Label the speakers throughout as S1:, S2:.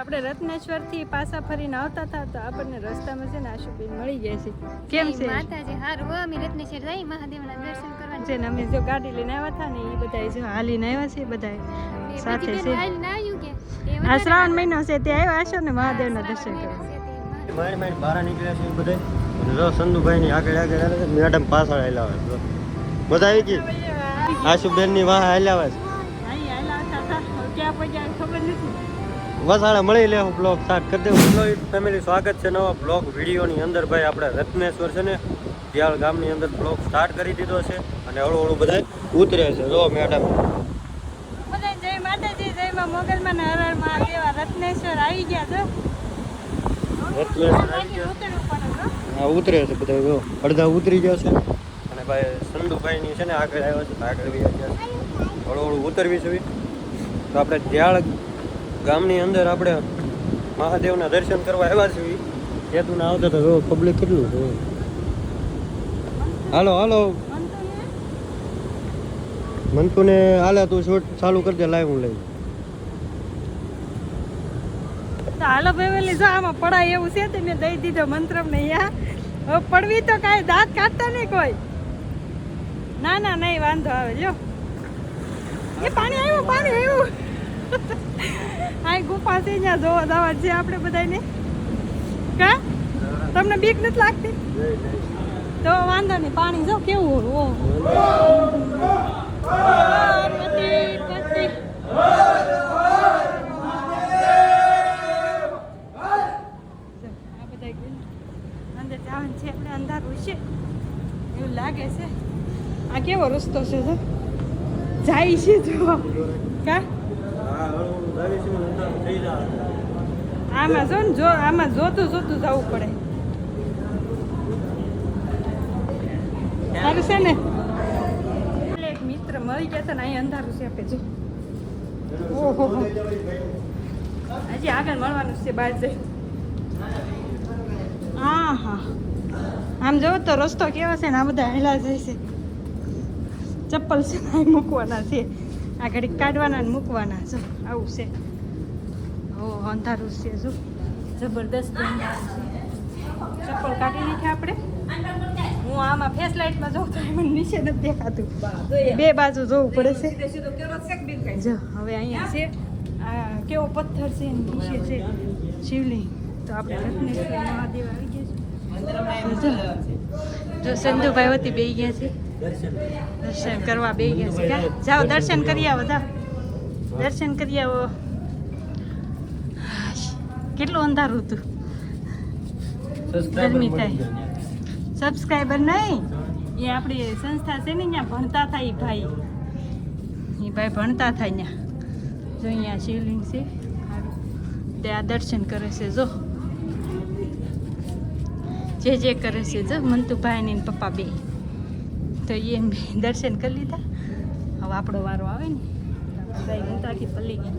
S1: આપણે રત્નેશ્વરથી પાછા ફરીને આવતા હતા તો આપણને રસ્તામાં છે ને આશુબેન મળી ગયા છે. કેમ છે
S2: માતાજી હારું હો અમે રત્નેશ્વર જઈ મહાદેવના દર્શન કરવા
S1: છે ને અમે જો ગાડી લઈને આવ્યા હતા ને એ બધા જો હાલીને આવ્યા છે બધા સાથે છે. આ શ્રાવણ મહિનો છે તે આવ્યા હશો ને મહાદેવના દર્શન કરવા.
S3: મારી બહાર નીકળ્યા છે બધા અને જો સંધુભાઈ ની આગળ આગળ આવે છે મેડમ પાછળ આવેલા આવે બધા આવી ગઈ આશુબેન ની વાહ આવેલા આવે છે
S1: ક્યાં પહોંચ્યા ખબર નથી.
S3: વસાડા મળી લે હું બ્લોગ સ્ટાર્ટ કરી દઉં. ફેમિલી સ્વાગત છે નવા બ્લોગ વિડીયોની અંદર. ભાઈ આપણે રત્નેશ્વર છે ને દિયાળ ગામની અંદર બ્લોગ સ્ટાર્ટ કરી દીધો છે અને હળવું હળવું બધા ઉતરે છે. જો મેડમ
S1: બધા જય માતાજી, જય માં મોગલમાં ને હર હર મહાદેવ. રત્નેશ્વર આવી ગયા છો.
S3: રત્નેશ્વર આવી ગયા હા ઉતરે છે બધા. જો અડધા ઉતરી ગયા છે અને ભાઈ સંધુભાઈ ની છે ને આગળ આવ્યા છે આગળ આવી ગયા છે. હળવું હળવું ઉતરવી છે તો આપણે દિયાળ ગામની અંદર આપણે મહાદેવના દર્શન કરવા આવ્યા છીએ. કેતું ના આવતા તો પબ્લિક કેટલું છે. હાલો હાલો મંતુને હાલે તું શૂટ ચાલુ કરી દે લાઈવ હું લઈ.
S1: તો હાલો ભાઈ જો આમાં પડાય એવું છે તે મેં દઈ દીધો મંત્ર ને યા હવે પડવી તો કાંઈ દાંત કાઢતા નહીં કોઈ. ના ના નહીં વાંધો આવે જો એ પાણી આવ્યું આ ગુફા છે ત્યાં જોવા જવા છે આપણે બધાને. કા તમને બીક નથી લાગતી તો વાંધો નહીં. પાણી જો કેવું આ બધા અંદર જવાનું છે આપણે. અંધારું છે એવું લાગે છે. આ કેવો રસ્તો છે જો જાય છે જો કા આમાં જો ને જો આમાં જોતું જોતું જવું પડે. સારું છે ને. એક મિત્ર મળી ગયા છે ને અહીં અંધારું છે આપણે જો. ઓહો હજી આગળ મળવાનું છે બહાર જઈ. હા હા આમ જોવો તો રસ્તો કેવો છે ને આ બધા હેલા જાય છે. ચપ્પલ છે ને અહીં મૂકવાના છે. આ ઘડી કાઢવાના ને મૂકવાના છે. આવું છે. ઓ અંધારું છે જો જબરદસ્ત અંધારું છે. ચપ્પલ કાઢી નાખ્યા આપણે. હું આમાં ફેસ લાઇટમાં જોઉં તો મને નીચે નથી દેખાતું. બે બાજુ જોવું પડે છે. જો હવે અહીંયા છે આ કેવો પથ્થર છે નીચે છે શિવલિંગ. તો આપણે રત્નેશ્વર મહાદેવ આવી ગયા છે. જો સંધુભાઈ હોતી બે ગયા છે દર્શન કરવા બે ગયા છે. જાઓ દર્શન કરી આવો. જાઓ દર્શન કરી આવો. કેટલું અંધારું હતું. ગરમી થાય. સબસ્ક્રાઈબર નહીં એ આપણી સંસ્થા છે ને ત્યાં ભણતા થાય એ ભાઈ ભણતા થાય ત્યાં. જો અહીંયા શિવલિંગ છે તે આ દર્શન કરે છે જો જે કરે છે જો મંતુભાઈ ને પપ્પા બે. તો એમ દર્શન કરી લીધા. હવે આપણો વારો આવે ને ભાઈ હું તાકી પલ્લી ગઈ.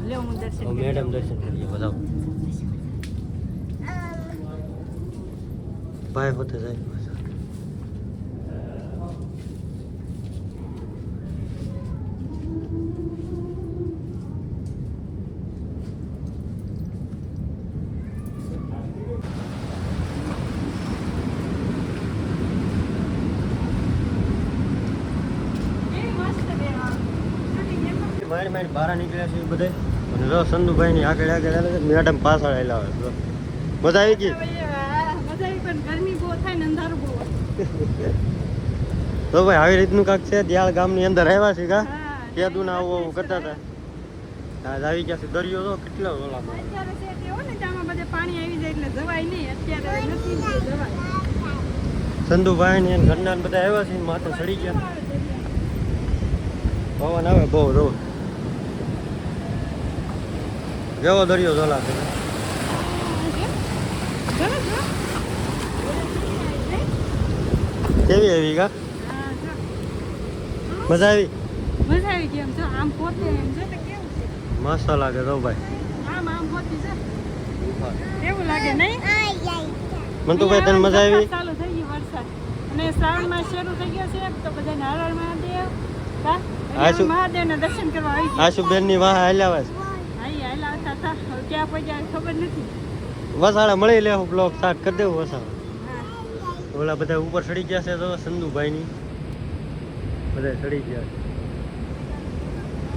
S1: લે હું દર્શન
S3: મેડમ દર્શન કરીએ બધા ભાઈ હોતે જાય. મારી બહાર નીકળ્યા છે બધા અને જો સંધુભાઈ ની આગળ આગળ આવે છે મેડમ પાછળ આવેલા આવે. બધા આવી ગઈ
S1: પણ ગરમી બહુ થાય ને અંધારું બહુ.
S3: તો ભાઈ આવી રીતનું કાંક છે. દિયાળ ગામની અંદર આવ્યા છે કા કેદું ના આવું કરતા હતા. આજ આવી ગયા છે. દરિયો તો કેટલો ઓલામાં
S1: અત્યારે છે તે હો ને આમાં બધે પાણી આવી જાય એટલે જવાય નહીં. અત્યારે નથી જવાય.
S3: સંધુભાઈ ને ઘરના બધા આવ્યા છે માથે ચડી ગયા. પવન આવે બહુ રો કેવો દરિયો ઝોલા છે. કેવી આવી કા મજા આવી
S1: ગઈ. એમ જો આમ પોતે એમ જો તો કેવું છે
S3: મસ્ત લાગે તો ભાઈ.
S1: આમ પોતી છે કેવું લાગે નહીં.
S3: મંતુભાઈ તને મજા આવી.
S1: ચાલુ થઈ ગઈ વરસાદ અને શ્રાવણમાં શરૂ થઈ ગયો છે તો બધાને હર હર મહાદેવ. કા
S3: આશુ
S1: મહાદેવના દર્શન કરવા આવી ગયા.
S3: આશુબેનની વાહ હાલ્યા છે
S1: અહીં હાલા આવતા હતા. હવે ક્યાં પહોંચ્યા ખબર નથી.
S3: વસાડા મળી લેવું બ્લોક સ્ટાર્ટ કરી દેવું વસાડા
S1: હા.
S3: ઓલા બધા ઉપર ચડી ગયા છે તો સંધુભાઈની બધા ચડી ગયા છે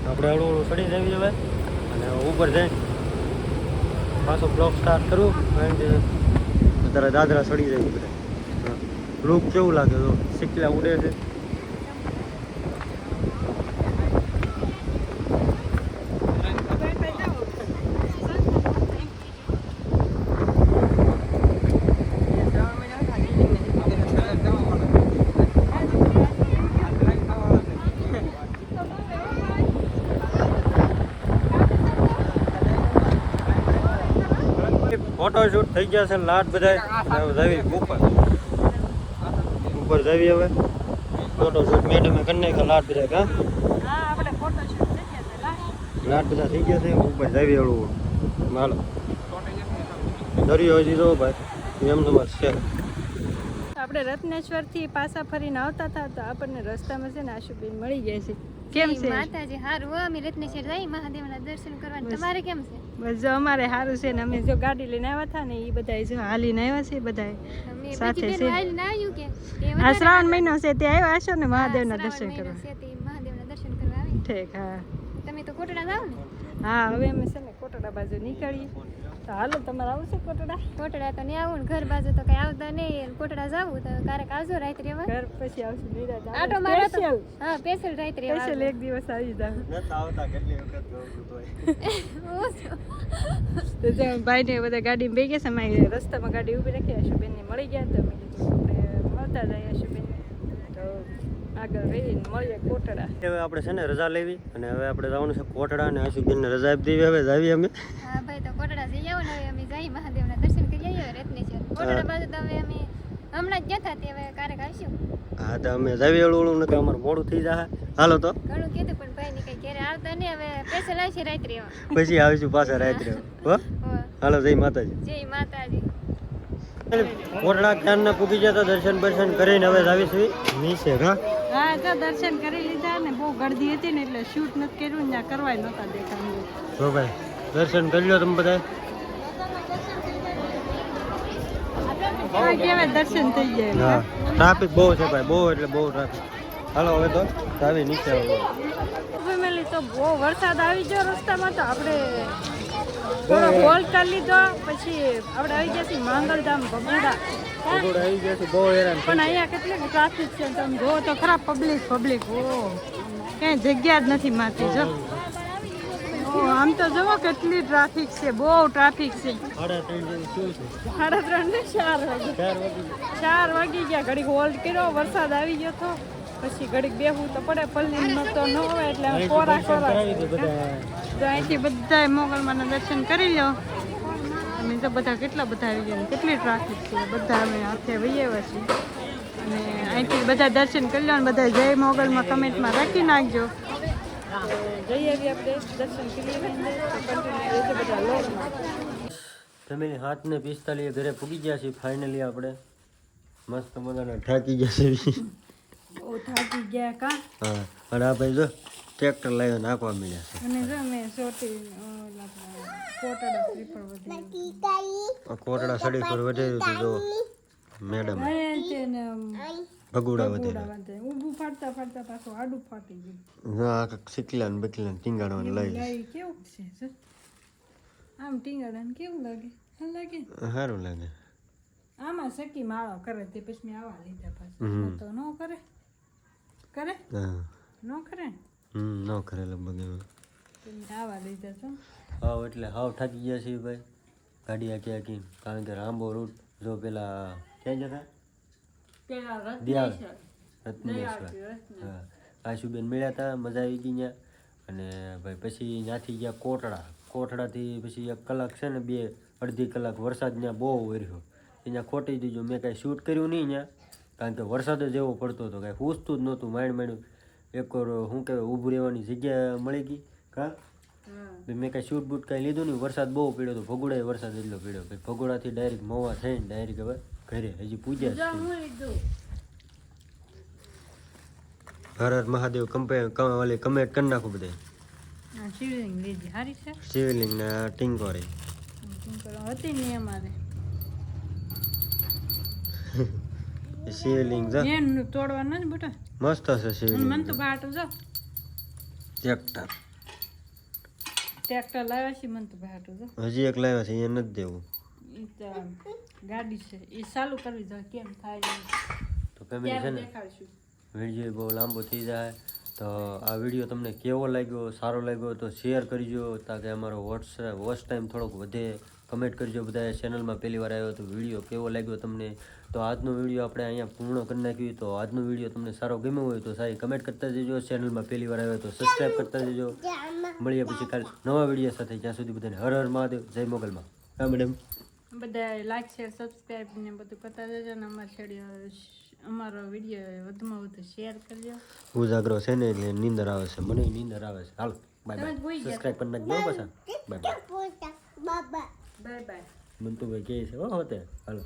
S3: આપણે હળવું હળવું ચડી જવી હવે અને ઉપર જઈ પાછો બ્લોક સ્ટાર્ટ કરવું કારણ કે અત્યારે દાદરા ચડી જાય બધા લુક કેવું લાગે તો સિકલા ઉડે છે ફોટોશૂટ થઈ ગયા છે લાટ બધા જવી ઉપર જવી હવે ફોટોશૂટ મેડમે કરી નાખ્યા લાટ બધા કા
S1: હા, આપણે ફોટોશૂટ થઈ ગયા છે.
S3: લાટ બધા થઈ ગયા છે ઉપર જવી હળવું હાલો દરિયો હજી જો ભાઈ એમ નંબર છે
S1: આપણે રત્નેશ્વરથી પાછા ફરીને આવતા હતા તો આપણને રસ્તામાં છે ને આશુબેન મળી ગયા છે. કેમ છે?
S2: માતાજી હારું હો, અમે રત્નેશ્વર જઈ મહાદેવના દર્શન કરવા. તમારે કેમ છે?
S1: બસ જો અમારે સારું છે ને અમે જો ગાડી લઈને આવ્યા હતા ને એ બધા જો હાલીને આવ્યા છે બધા
S2: અમે
S1: સાથે
S2: બીજી
S1: છે.
S2: બેન આવીને આવ્યું કે તે
S1: આ શ્રાવણ મહિનો છે તે આવ્યા હશો ને મહાદેવના
S2: હા,
S1: દર્શન
S2: શ્રાવણ મહિનો
S1: કરવા.
S2: છે તે મહાદેવના દર્શન કરવા આવી.
S1: ઠીક હા
S2: તમે તો કોટડા જાવ ને?
S1: હા હવે અમે છે ને કોટડા બાજુ નીકળીએ તો હાલો તમારે આવું છે કોટડા
S2: કોટડા તો નહીં આવું ને ઘર બાજુ તો કઈ આવતા નહીં. અને કોટડા જાવું તો ક્યારેક આવજો રાત રેવા.
S1: ઘર પછી આવશું નિરાજ
S2: આટો મારો તો
S1: સ્પેશિયલ
S2: હા સ્પેશિયલ રાત રેવા
S1: સ્પેશિયલ એક દિવસ આવી જાવ
S3: આવતા કેટલી વખત
S1: તો જો ભાઈને બધા ગાડીમાં બેસી ગયા છે અમે રસ્તામાં ગાડી ઊભી રાખી આશુબેનને મળી ગયા તો અમે કીધું આપણે મળતા જઈએ આશુબેનને તો આગળ રહીને મળીએ કોટડા
S3: હવે આપણે છે ને રજા લેવી અને હવે આપણે જવાનું છે કોટડા અને આશુબેનને રજા આપી દેવી હવે જાવી અમે
S2: હા ભાઈ તો કોટડા જઈ આવો ને હવે અમે જઈ મહાદેવના દર્શન કરી આવીએ રત્નેશ્વર. કોટડા બાજુ તો હવે અમે હમણાં જ ગયા હતા તે હવે ક્યારેક આવશું.
S3: હા તો અમે જાવી હળવું હળવું નકર અમારું મોડું થઈ જાય હાલો તો
S2: ઘણું કીધું પણ ભાઈ ને કઈ ઘરે આવતા નહીં. હવે સ્પેશિયલ આવશે રાત રેવા.
S3: પછી આવીશું પાછા રાત્રે હો
S2: હો.
S3: હાલો જય માતાજી
S2: જય માતાજી.
S3: કોટડા ક્યારના પૂગી ગયા તો દર્શન બર્શન કરીને હવે જાવીશું નીચે હા
S1: હા તો દર્શન કરી લીધા ને બહુ ગળદી હતી ને એટલે શૂટ નથી કર્યું ને ત્યાં કરવાય નહોતા દેખાયું
S3: જો ભાઈ દર્શન કરી લો તમે બધા
S1: આ કહેવાય દર્શન થઈ જાય
S3: હા ટ્રાફિક બહુ છે ભાઈ બહુ એટલે બહુ ટ્રાફિક હાલો હવે તો જાવી નીચે હવે
S1: ફેમિલી તો બહુ વરસાદ આવી ગયો રસ્તામાં તો આપણે થોડો હોલ્ડ કરી લીધો પછી આપણે આવી ગયા છીએ માંગલધામ ભગોડા
S3: ભગોડ આવી ગયા છે બહુ હેરાન
S1: પણ અહીંયા કેટલી ટ્રાફિક છે તમે જો તો ખરા પબ્લિક ઓ ક્યાંય જગ્યા જ નથી માતી જો ઓ આમ તો જુઓ કેટલી ટ્રાફિક છે બહુ ટ્રાફિક છે
S3: 3:30 શું છે
S1: 3:30 ને 4 વાગે 4 વાગી ગયા ઘડીક હોલ્ડ કર્યો વરસાદ આવી ગયો તો પછી ઘડીક બેહવું તો પડે પલ્લીમાં તો ન હોય એટલે અમે કોરા તો અહીંથી બધા મોગલમાના દર્શન કરી લો અને તો બધા કેટલા બધા આવી ગયા કેટલી ટ્રાફિક છે બધા અમે હાથે વહી આવ્યા છીએ અને અહીંથી બધા દર્શન કરી લો અને બધા જય મોગલમાં કમેન્ટમાં રાખી નાખજો જઈએ આપણે દર્શન કરી બધા લોગમાં
S3: તમે 7:45 ઘરે પૂગી ગયા છીએ ફાઇનલી આપણે મસ્ત મજાના થાકી ગયા છે
S1: બહુ થાકી ગયા કા
S3: હા અને આ ભાઈ જો ટ્રેક્ટર લાવીને નાખવા મળ્યા છે
S1: અને જો મેં સોટી કોટડા શ્રીફળ વધી
S3: કોટડા સડી પર વધેલું હતું જો મેડમ ભગુડા વધેલા
S1: ઊભું ફાટતા ફાટતા પાછું આડું ફાટી ગયું
S3: હા સિકલા ને બકલા ટીંગાડવાનું લઈ
S1: ગાય કેવું છે સર? આમ ટીંગાડાને કેવું લાગે લાગે
S3: સારું લાગે
S1: આમાં સકી માળો કરે તે પછી મેં આવા લીધા પાછા તો ન કરે કરે
S3: હા
S1: ન કરે
S3: ન કરે લગભગ એમાં
S1: તમે આવા લીધા છો
S3: હાવ એટલે હાવ થાકી ગયા છીએ ભાઈ ગાડી આખી આખી કારણ કે રામબો રૂટ જો પેલા ક્યાં જતા
S1: પેલા
S3: દિયાળ રત્નેશ્વર હા આશુબેન મળ્યા હતા મજા આવી ગઈ ત્યાં અને ભાઈ પછી ત્યાંથી ગયા કોટડાથી પછી 1 કલાક છે ને 2-2.5 કલાક વરસાદ ત્યાં બહુ વર્યો ત્યાં ખોટી દીધું મેં કાંઈ શૂટ કર્યું નહીં ત્યાં કારણ કે વરસાદ જ એવો પડતો હતો કાંઈ પૂછતું જ નહોતું માંડ્યું એક શું કહેવાય ઊભું રહેવાની જગ્યા મળી ગઈ કા મેં કાંઈ શૂટ બૂટ કાંઈ લીધું નહીં વરસાદ બહુ પડ્યો હતો ભગોડાએ વરસાદ એટલો પડ્યો પછી ભગોડાથી ડાયરેક્ટ મવા થઈને ડાયરેક્ટ હવે ઘરે હજી પૂજ્યા હર હર મહાદેવ ઓલી કમેન્ટ કરી નાખો બધા
S1: આ શિવલિંગ લીધી સારી છે
S3: શિવલિંગ ને ટિંકોરી
S1: હતી ને અમારે
S3: શિવલિંગ જો
S1: એનું તોડવાનું નથી બેટા
S3: મસ્ત છે
S1: અને
S3: શિવલિંગ
S1: મને તો બાટું જો
S3: ટ્રેક્ટર
S1: ટ્રેક્ટર લાવ્યા છે મને તો બાટું જો
S3: હજી એક લાવ્યા છે અહીંયા નથી દેવું
S1: એ તો ગાડી છે એ ચાલુ કરવી જોઈએ કેમ થાય છે.
S3: તો ફેમિલી છે
S1: ત્યારે
S3: ને
S1: દેખાડશું
S3: વિડીયો બહુ લાંબો થઈ જાય તો આ વિડીયો તમને કેવો લાગ્યો સારો લાગ્યો તો શેર કરજો તાકે અમારો વોચ ટાઈમ થોડોક વધે કમેન્ટ કરજો બધાએ ચેનલમાં પહેલી વાર આવ્યો તો વિડીયો કેવો લાગ્યો તમને તો આજનો વિડીયો આપણે અહીંયા પૂર્ણ કરી નાખ્યું તો આજનો વિડીયો તમને સારો ગમ્યો હોય તો સારી કમેન્ટ કરતા જજો ચેનલમાં પહેલી વાર આવ્યો તો સબસ્ક્રાઈબ કરતા જજો મળીએ પછી કાલે નવા વિડીયો સાથે જ્યાં સુધી બધાને હર હર મહાદેવ જય મોગલમાં હા મેડમ
S1: બધા લાઈક શેર સબસ્ક્રાઈબ ને બધું કરતા જજો ને અમારો વિડીયો વધુમાં વધુ શેર કરજો.
S3: ઉજાગરો છે ને એટલે નીંદર આવે છે મને નીંદર આવે છે હાલો બાય
S1: તમે જ ભૂઈ
S3: બાય
S1: ગયા.
S3: સબસ્ક્રાઈબ કરી નાખજો પાછા bye bye
S1: bye bye.
S3: Mantubhai કહે છે હો હોતે હાલો